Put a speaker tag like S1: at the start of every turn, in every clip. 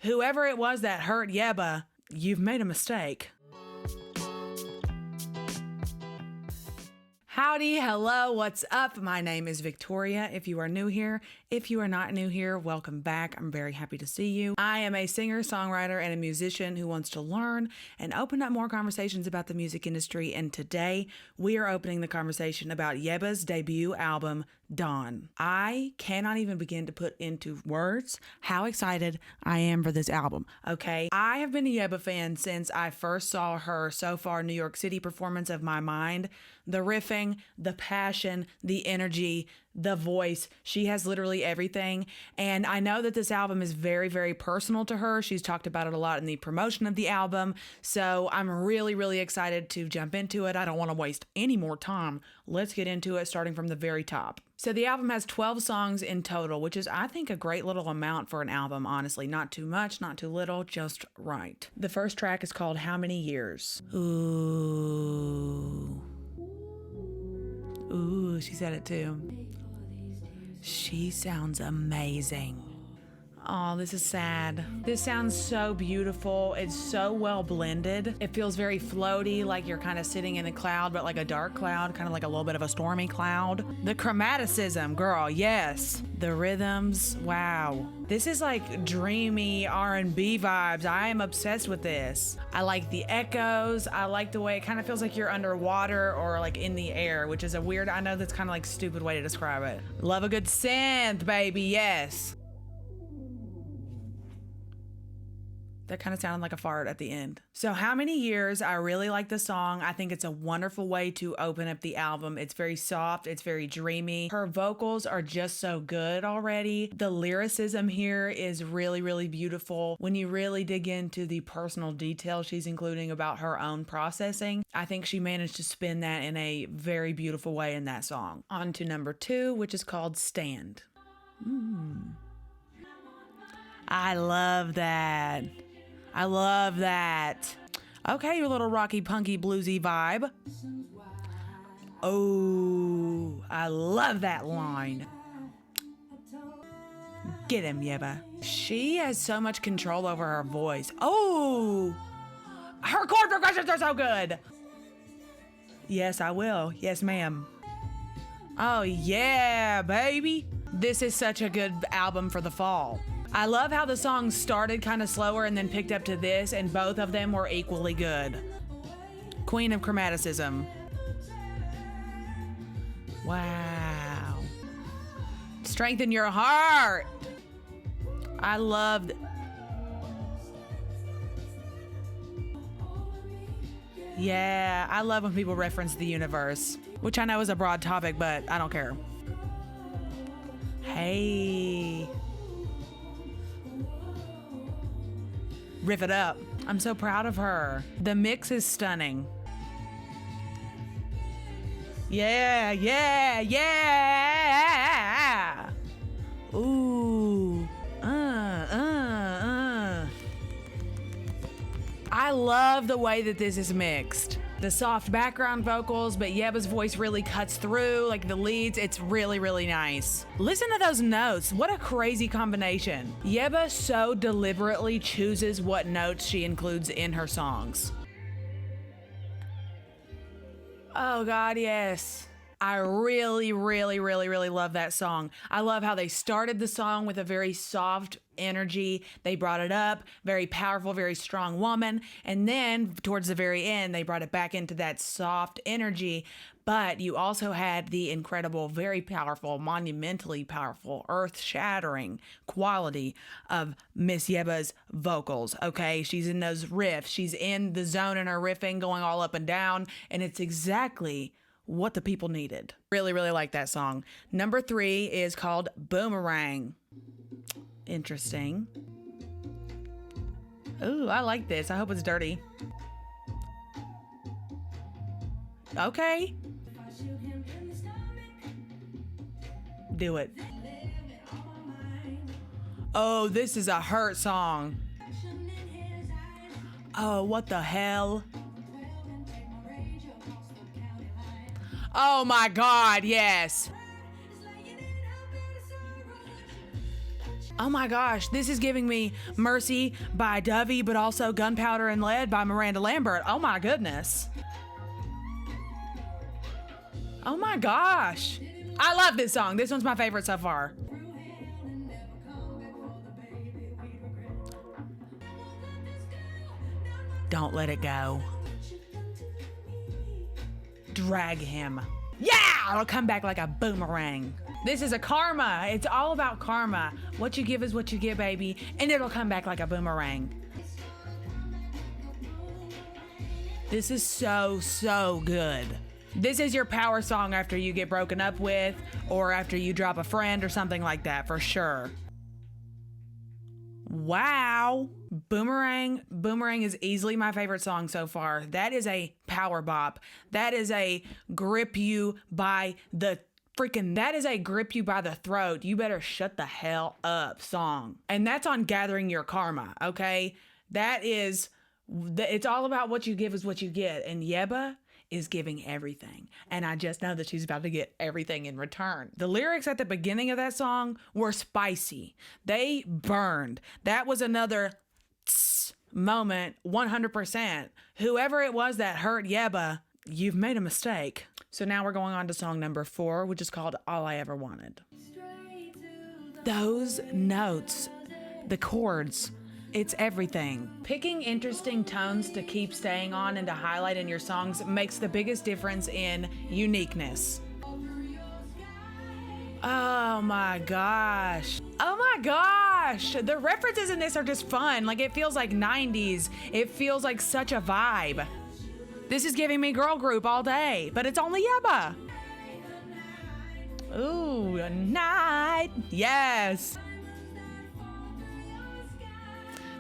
S1: Whoever it was that hurt Yebba, you've made a mistake. Howdy, hello, what's up? My name is Victoria. If you are new here, if you are not new here, welcome back. I'm very happy to see you. I am a singer, songwriter, and a musician who wants to learn and open up more conversations about the music industry. And today we are opening the conversation about Yebba's debut album, Dawn. I cannot even begin to put into words how excited I am for this album, okay? I have been a Yebba fan since I first saw her So Far New York City performance of My Mind. The riffing, the passion, the energy, the voice. She has literally everything. And I know that this album is very, very personal to her. She's talked about it a lot in the promotion of the album. So I'm really, really excited to jump into it. I don't want to waste any more time. Let's get into it, starting from the very top. So the album has 12 songs in total, which is, I think, a great little amount for an album, honestly. Not too much, not too little, just right. The first track is called How Many Years? Ooh, she said it too. She sounds amazing. Oh, this is sad. This sounds so beautiful. It's so well blended. It feels very floaty, like you're kind of sitting in a cloud, but like a dark cloud, kind of like a little bit of a stormy cloud. The chromaticism, girl, yes. The rhythms, wow. This is like dreamy R&B vibes. I am obsessed with this. I like the echoes. I like the way it kind of feels like you're underwater or like in the air, which is a weird, I know that's kind of like a stupid way to describe it. Love a good synth, baby, yes. That kind of sounded like a fart at the end. So How Many Years? I really like the song. I think it's a wonderful way to open up the album. It's very soft. It's very dreamy. Her vocals are just so good already. The lyricism here is really, really beautiful. When you really dig into the personal details she's including about her own processing, I think she managed to spin that in a very beautiful way in that song. On to number 2, which is called Stand. I love that. I love that. Okay, your little rocky, punky, bluesy vibe. Oh, I love that line. Get him, Yebba. She has so much control over her voice. Oh, her chord progressions are so good. Yes, I will. Yes, ma'am. Oh, yeah, baby. This is such a good album for the fall. I love how the song started kind of slower and then picked up to this, and both of them were equally good. Queen of Chromaticism. Wow. Strengthen your heart. I loved. Yeah, I love when people reference the universe, which I know is a broad topic, but I don't care. Hey. Riff it up. I'm so proud of her. The mix is stunning. Yeah, yeah, yeah. Ooh. I love the way that this is mixed. The soft background vocals, but Yebba's voice really cuts through, like the leads. It's really, really nice. Listen to those notes. What a crazy combination. Yebba so deliberately chooses what notes she includes in her songs. Oh God, yes. I really, really, really, really love that song. I love how they started the song with a very soft energy. They brought it up, very powerful, very strong woman. And then towards the very end, they brought it back into that soft energy. But you also had the incredible, very powerful, monumentally powerful, earth-shattering quality of Miss Yebba's vocals, okay? She's in those riffs. She's in the zone in her riffing, going all up and down. And it's exactly what the people needed. Really, really like that song. Number 3 is called Boomerang. Interesting. Ooh, I like this. I hope it's dirty. Okay. Do it. Oh, this is a hurt song. Oh, what the hell? Oh my God, yes. Oh my gosh, this is giving me Mercy by Dovey, but also Gunpowder and Lead by Miranda Lambert. Oh my goodness. Oh my gosh. I love this song. This one's my favorite so far. Don't let it go. Drag him. Yeah, it'll come back like a boomerang. This is a karma. It's all about karma. What you give is what you get, baby. And it'll come back like a boomerang. This is so, so good. This is your power song after you get broken up with or after you drop a friend or something like that, for sure. Wow. Boomerang is easily my favorite song so far. That is a power bop. That is a grip you by the throat. You better shut the hell up song. And that's on Gathering Your Karma, okay? It's all about what you give is what you get. And Yebba is giving everything. And I just know that she's about to get everything in return. The lyrics at the beginning of that song were spicy. They burned. That was another moment, 100%. Whoever it was that hurt Yebba, you've made a mistake. So now we're going on to song number 4, which is called All I Ever Wanted. Those notes, the chords, it's everything. Picking interesting tones to keep staying on and to highlight in your songs makes the biggest difference in uniqueness. Oh my gosh. Oh my gosh. The references in this are just fun. Like, it feels like 90s. It feels like such a vibe. This is giving me girl group all day, but it's only Yebba. Ooh, a night. Yes.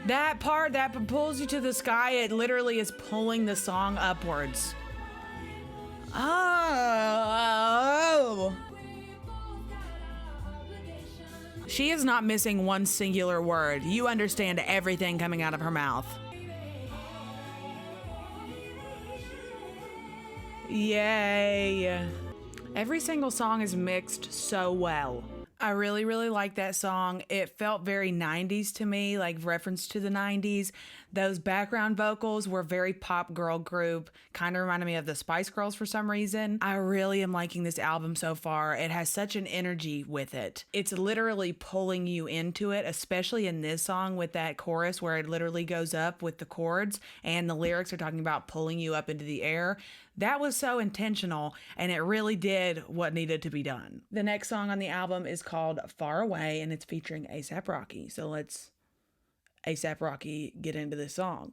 S1: That part that pulls you to the sky, it literally is pulling the song upwards. Oh. She is not missing one singular word. You understand everything coming out of her mouth. Yay. Every single song is mixed so well. I really, really like that song. It felt very 90s to me, like reference to the 90s. Those background vocals were very pop girl group, kind of reminded me of the Spice Girls for some reason. I really am liking this album so far. It has such an energy with it. It's literally pulling you into it, especially in this song with that chorus where it literally goes up with the chords and the lyrics are talking about pulling you up into the air. That was so intentional, and it really did what needed to be done. The next song on the album is called Far Away, and it's featuring A$AP Rocky. So let's A$AP Rocky get into this song.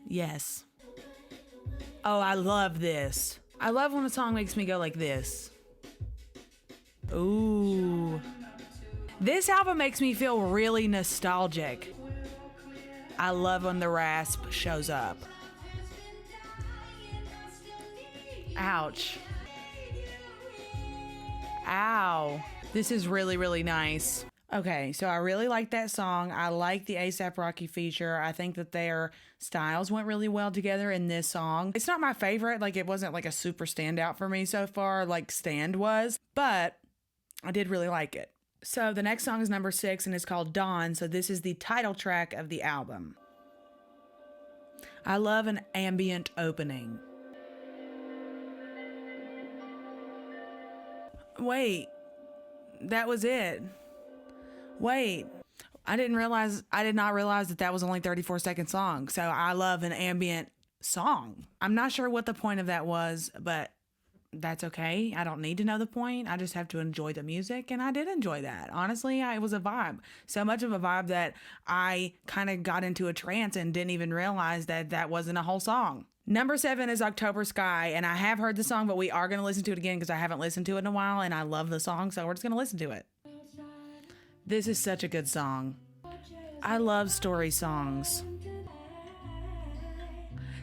S1: Yes. Oh, I love this. I love when a song makes me go like this. Ooh. This album makes me feel really nostalgic. I love when the rasp shows up. Ouch. Ow. This is really, really nice. Okay, so I really like that song. I like the A$AP Rocky feature. I think that their styles went really well together in this song. It's not my favorite. Like, it wasn't like a super standout for me so far, like Stand was, but I did really like it. So the next song is number 6, and it's called Dawn. So this is the title track of the album. I love an ambient opening. Wait, that was it. Wait, I did not realize that was only 34-second song. So I love an ambient song. I'm not sure what the point of that was, but that's okay. I don't need to know the point. I just have to enjoy the music, and I did enjoy that. Honestly, it was a vibe. So much of a vibe that I kind of got into a trance and didn't even realize that that wasn't a whole song. Number 7 is October Sky, and I have heard the song, but we are going to listen to it again because I haven't listened to it in a while, and I love the song, so we're just going to listen to it. This is such a good song. I love story songs.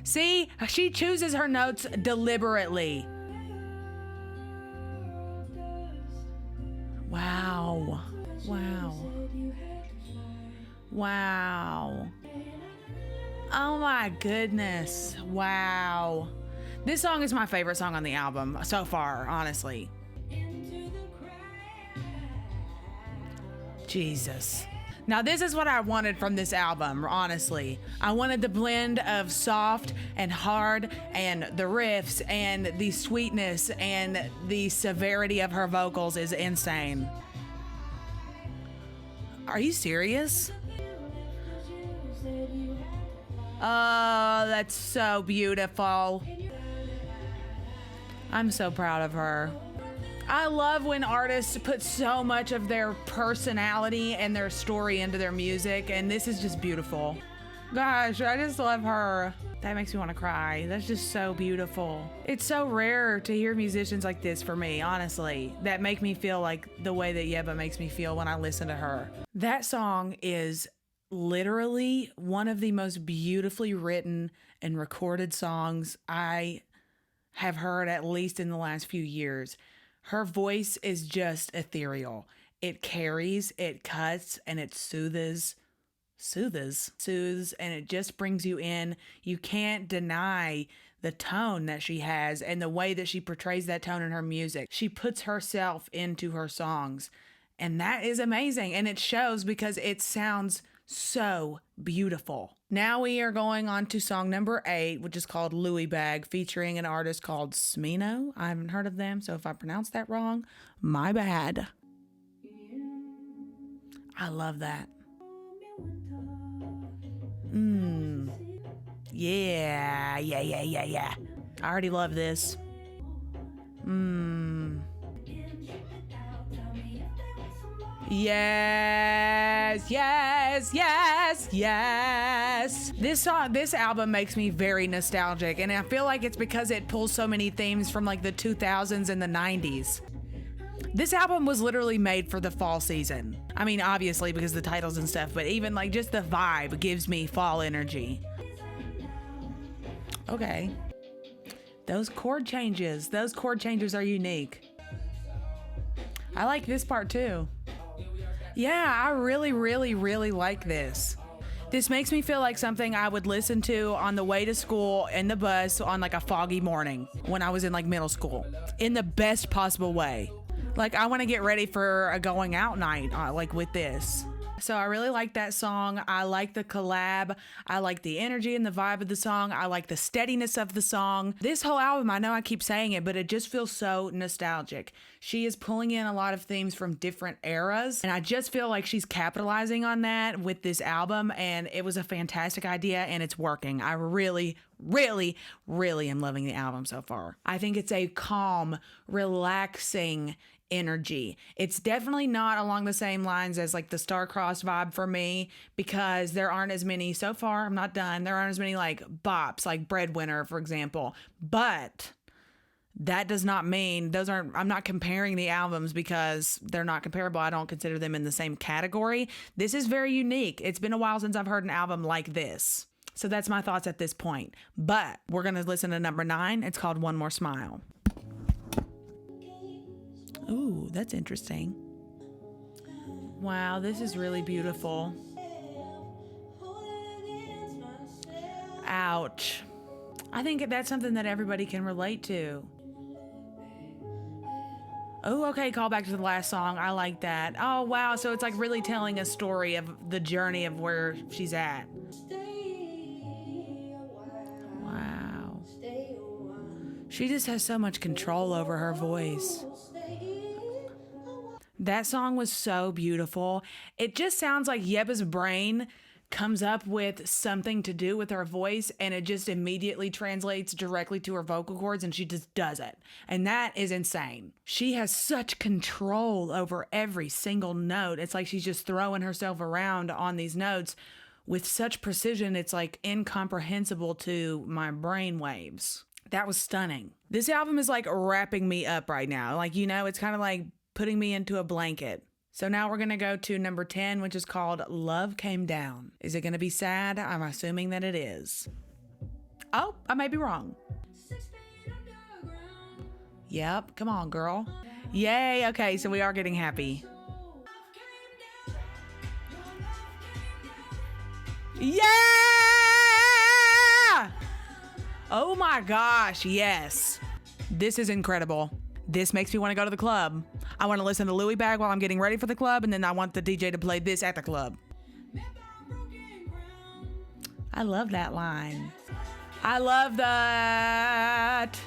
S1: See, she chooses her notes deliberately. Wow. Wow. Wow. Oh my goodness. Wow. This song is my favorite song on the album so far, honestly. Jesus. Now this is what I wanted from this album, honestly. I wanted the blend of soft and hard and the riffs and the sweetness and the severity of her vocals is insane. Are you serious? Oh, that's so beautiful. I'm so proud of her. I love when artists put so much of their personality and their story into their music, and this is just beautiful. Gosh, I just love her. That makes me want to cry. That's just so beautiful. It's so rare to hear musicians like this for me, honestly, that make me feel like the way that Yebba makes me feel when I listen to her. That song is literally one of the most beautifully written and recorded songs I have heard, at least in the last few years. Her voice is just ethereal. It carries, it cuts, and it soothes, and it just brings you in. You can't deny the tone that she has and the way that she portrays that tone in her music. She puts herself into her songs, and that is amazing. And it shows because it sounds so beautiful. Now we are going on to song number 8, which is called Louie Bag, featuring an artist called Smino. I haven't heard of them, so if I pronounced that wrong, my bad. I love that. Yeah. I already love this. Yes. This album makes me very nostalgic, and I feel like it's because it pulls so many themes from like the 2000s and the 90s. This album was literally made for the fall season. I mean, obviously because of the titles and stuff, but even like just the vibe gives me fall energy. Okay. Those chord changes are unique. I like this part too. Yeah, I really like this. This makes me feel like something I would listen to on the way to school in the bus on like a foggy morning when I was in like middle school, in the best possible way. Like I want to get ready for a going out night like with this. So I really like that song. I like the collab. I like the energy and the vibe of the song. I like the steadiness of the song. This whole album, I know I keep saying it, but it just feels so nostalgic. She is pulling in a lot of themes from different eras, and I just feel like she's capitalizing on that with this album, and it was a fantastic idea, and it's working. I really am loving the album so far. I think it's a calm, relaxing energy. It's definitely not along the same lines as like the Star-Crossed vibe for me, because there aren't as many so far. I'm not done. There aren't as many like bops, like Breadwinner, for example. But that does not mean I'm not comparing the albums because they're not comparable. I don't consider them in the same category. This is very unique. It's been a while since I've heard an album like this. So that's my thoughts at this point. But we're going to listen to number 9. It's called One More Smile. Ooh, that's interesting. Wow, this is really beautiful. Ouch. I think that's something that everybody can relate to. Oh, okay, call back to the last song. I like that. Oh, wow, so it's like really telling a story of the journey of where she's at. Wow. She just has so much control over her voice. That song was so beautiful. It just sounds like Yebba's brain comes up with something to do with her voice, and it just immediately translates directly to her vocal cords, and she just does it. And that is insane. She has such control over every single note. It's like she's just throwing herself around on these notes with such precision. It's like incomprehensible to my brain waves. That was stunning. This album is like wrapping me up right now. Like, you know, it's kind of like putting me into a blanket. So now we're going to go to number 10, which is called Love Came Down. Is it going to be sad? I'm assuming that it is. Oh, I may be wrong. Yep, come on, girl. Yay, okay, so we are getting happy. Yeah! Oh my gosh, yes. This is incredible. This makes me want to go to the club. I want to listen to Louie Bag while I'm getting ready for the club, and then I want the DJ to play this at the club. I love that line. I love that.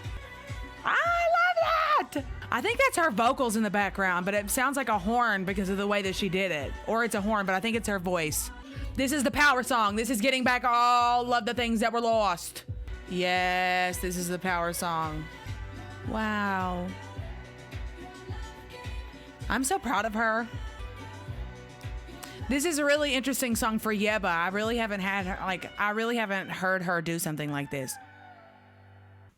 S1: I love that. I think that's her vocals in the background, but it sounds like a horn because of the way that she did it. Or it's a horn, but I think it's her voice. This is the power song. This is getting back all of the things that were lost. Yes, this is the power song. Wow. I'm so proud of her. This is a really interesting song for Yebba. I really haven't heard her do something like this.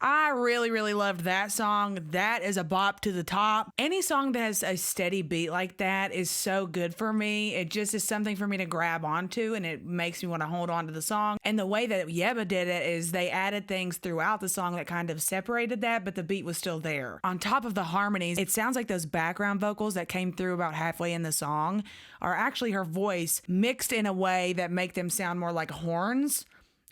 S1: I really, really loved that song. That is a bop to the top. Any song that has a steady beat like that is so good for me. It just is something for me to grab onto, and it makes me want to hold on to the song. And the way that Yebba did it is they added things throughout the song that kind of separated that, but the beat was still there. On top of the harmonies, it sounds like those background vocals that came through about halfway in the song are actually her voice mixed in a way that make them sound more like horns.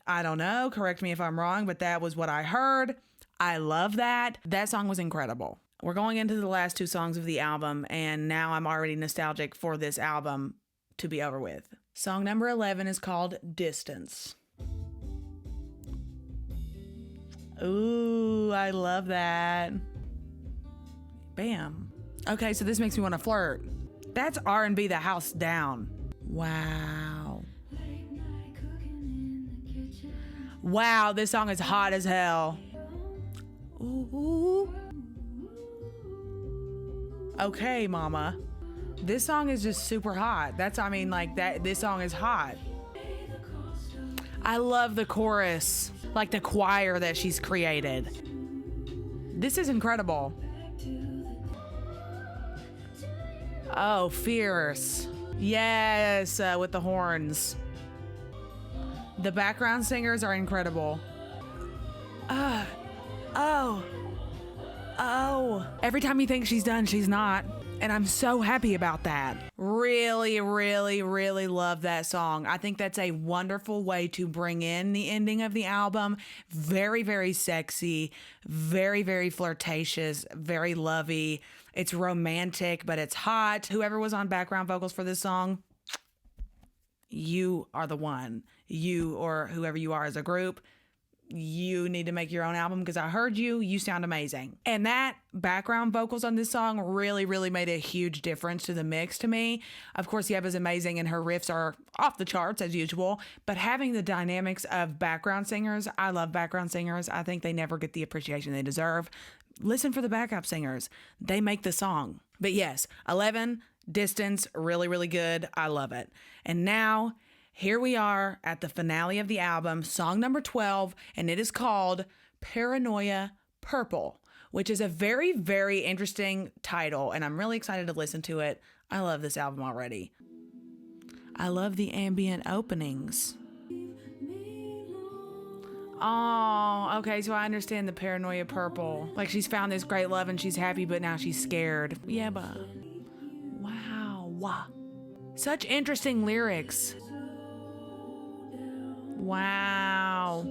S1: I don't know, correct me if I'm wrong, but that was what I heard. I love that. That song was incredible. We're going into the last 2 songs of the album, and now I'm already nostalgic for this album to be over with. Song number 11 is called Distance. Ooh, I love that. Bam. Okay, so this makes me want to flirt. That's R&B the house down. Wow. Wow, this song is hot as hell. Ooh. Okay, mama. This song is just super hot. This song is hot. I love the chorus, like the choir that she's created. This is incredible. Oh, fierce. Yes, with the horns. The background singers are incredible. Oh. Every time you think she's done, she's not. And I'm so happy about that. Really, really, really love that song. I think that's a wonderful way to bring in the ending of the album. Very, very sexy, very, very flirtatious, very lovey. It's romantic, but it's hot. Whoever was on background vocals for this song, you are the one. You or whoever you are as a group, you need to make your own album because I heard you. You sound amazing. And that background vocals on this song really, really made a huge difference to the mix to me. Of course, Yebba's amazing and her riffs are off the charts as usual, but having the dynamics of background singers, I love background singers. I think they never get the appreciation they deserve. Listen for the backup singers. They make the song. But yes, 11, Distance, really, really good. I love it. And now, here we are at the finale of the album, song number 12, and it is called Paranoia Purple, which is a very, very interesting title, and I'm really excited to listen to it. I love this album already. I love the ambient openings. Oh, okay, so I understand the Paranoia Purple. Like she's found this great love and she's happy, but now she's scared. Yeah, but wow. Such interesting lyrics. Wow.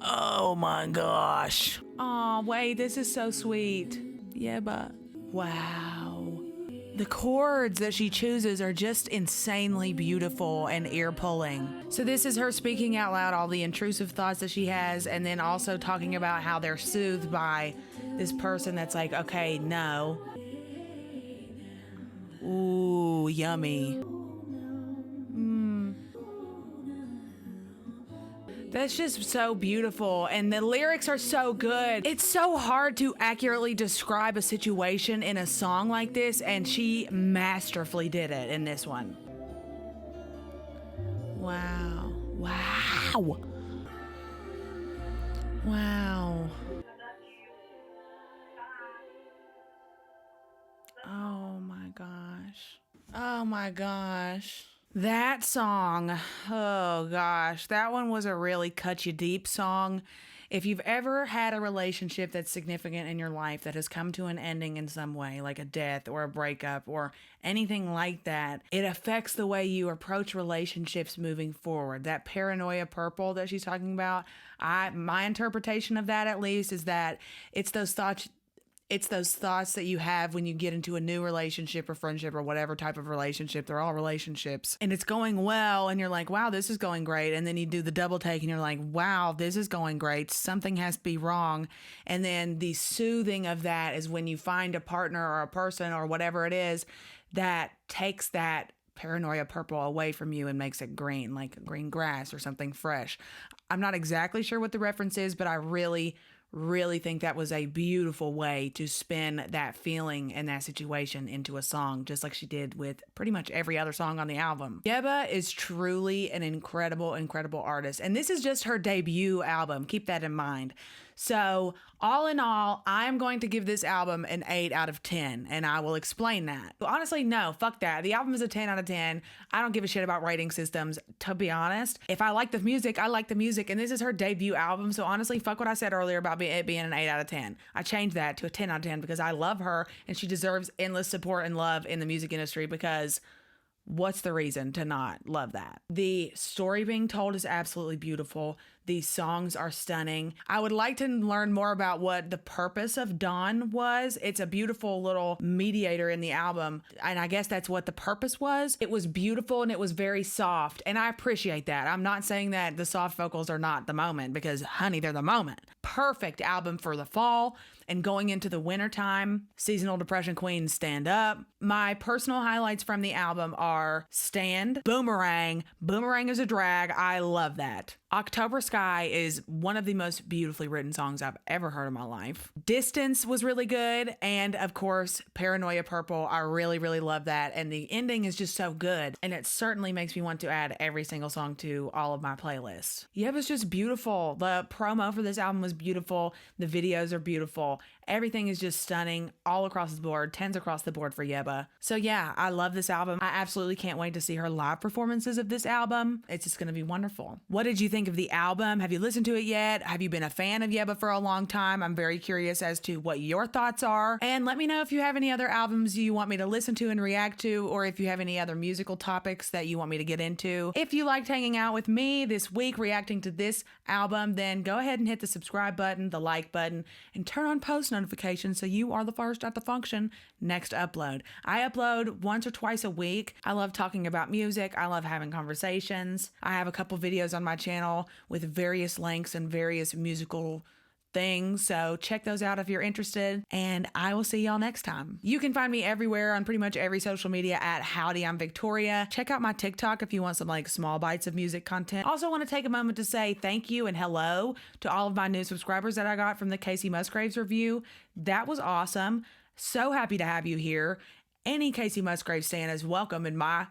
S1: Oh my gosh. Oh, wait, this is so sweet. Yeah, but wow. The chords that she chooses are just insanely beautiful and ear-pulling. So this is her speaking out loud all the intrusive thoughts that she has, and then also talking about how they're soothed by this person that's like, okay, no. Ooh, yummy. That's just so beautiful, and the lyrics are so good. It's so hard to accurately describe a situation in a song like this, and she masterfully did it in this one. Wow. Oh my gosh. That song, oh gosh, that one was a really cut you deep song. If you've ever had a relationship that's significant in your life that has come to an ending in some way, like a death or a breakup or anything like that, it affects the way you approach relationships moving forward. That paranoia purple that she's talking about, my interpretation of that, at least, is that it's those thoughts that you have when you get into a new relationship or friendship or whatever type of relationship. They're all relationships. And it's going well, and you're like, wow, this is going great. And then you do the double take, and you're like, wow, this is going great. Something has to be wrong. And then the soothing of that is when you find a partner or a person or whatever it is that takes that paranoia purple away from you and makes it green, like green grass or something fresh. I'm not exactly sure what the reference is, but I really think that was a beautiful way to spin that feeling and that situation into a song, just like she did with pretty much every other song on the album. Yebba is truly an incredible artist, and this is just her debut album. Keep that in mind. So all in all, I'm going to give this album an 8 out of 10, and I will explain that. But honestly, no, fuck that. The album is a 10 out of 10. I don't give a shit about rating systems, to be honest. If I like the music, I like the music, and this is her debut album, so honestly, fuck what I said earlier about it being an 8 out of 10. I changed that to a 10 out of 10 because I love her, and she deserves endless support and love in the music industry, because what's the reason to not love that? The story being told is absolutely beautiful. These songs are stunning. I would like to learn more about what the purpose of Dawn was. It's a beautiful little mediator in the album, and I guess that's what the purpose was. It was beautiful and it was very soft, and I appreciate that. I'm not saying that the soft vocals are not the moment, because honey, they're the moment. Perfect album for the fall and going into the wintertime. Seasonal depression queens, stand up. My personal highlights from the album are Stand, Boomerang. Boomerang is a drag. I love that. October Sky is one of the most beautifully written songs I've ever heard in my life. Distance was really good. And of course, Paranoia Purple. I really love that. And the ending is just so good. And it certainly makes me want to add every single song to all of my playlists. Yebba's just beautiful. The promo for this album was beautiful. The videos are beautiful. Everything is just stunning all across the board. 10s across the board for Yebba. So yeah, I love this album. I absolutely can't wait to see her live performances of this album. It's just going to be wonderful. What did you think of the album? Have you listened to it yet? Have you been a fan of Yebba for a long time? I'm very curious as to what your thoughts are. And let me know if you have any other albums you want me to listen to and react to, or if you have any other musical topics that you want me to get into. If you liked hanging out with me this week reacting to this album, then go ahead and hit the subscribe button, the like button, and turn on post notifications so you are the first at the function next upload. I upload once or twice a week. I love talking about music. I love having conversations. I have a couple videos on my channel with various links and various musical things, so check those out if you're interested, and I will see y'all next time. You can find me everywhere on pretty much every social media at Howdy I'm Victoria. Check out my TikTok if you want some like small bites of music content. Also want to take a moment to say thank you and hello to all of my new subscribers that I got from the Casey Musgraves review. That was awesome. So happy to have you here. Any Casey Musgraves fan is welcome in my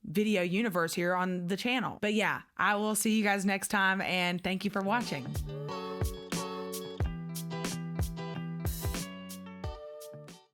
S1: video universe here on the channel. But yeah, I will see you guys next time, and thank you for watching.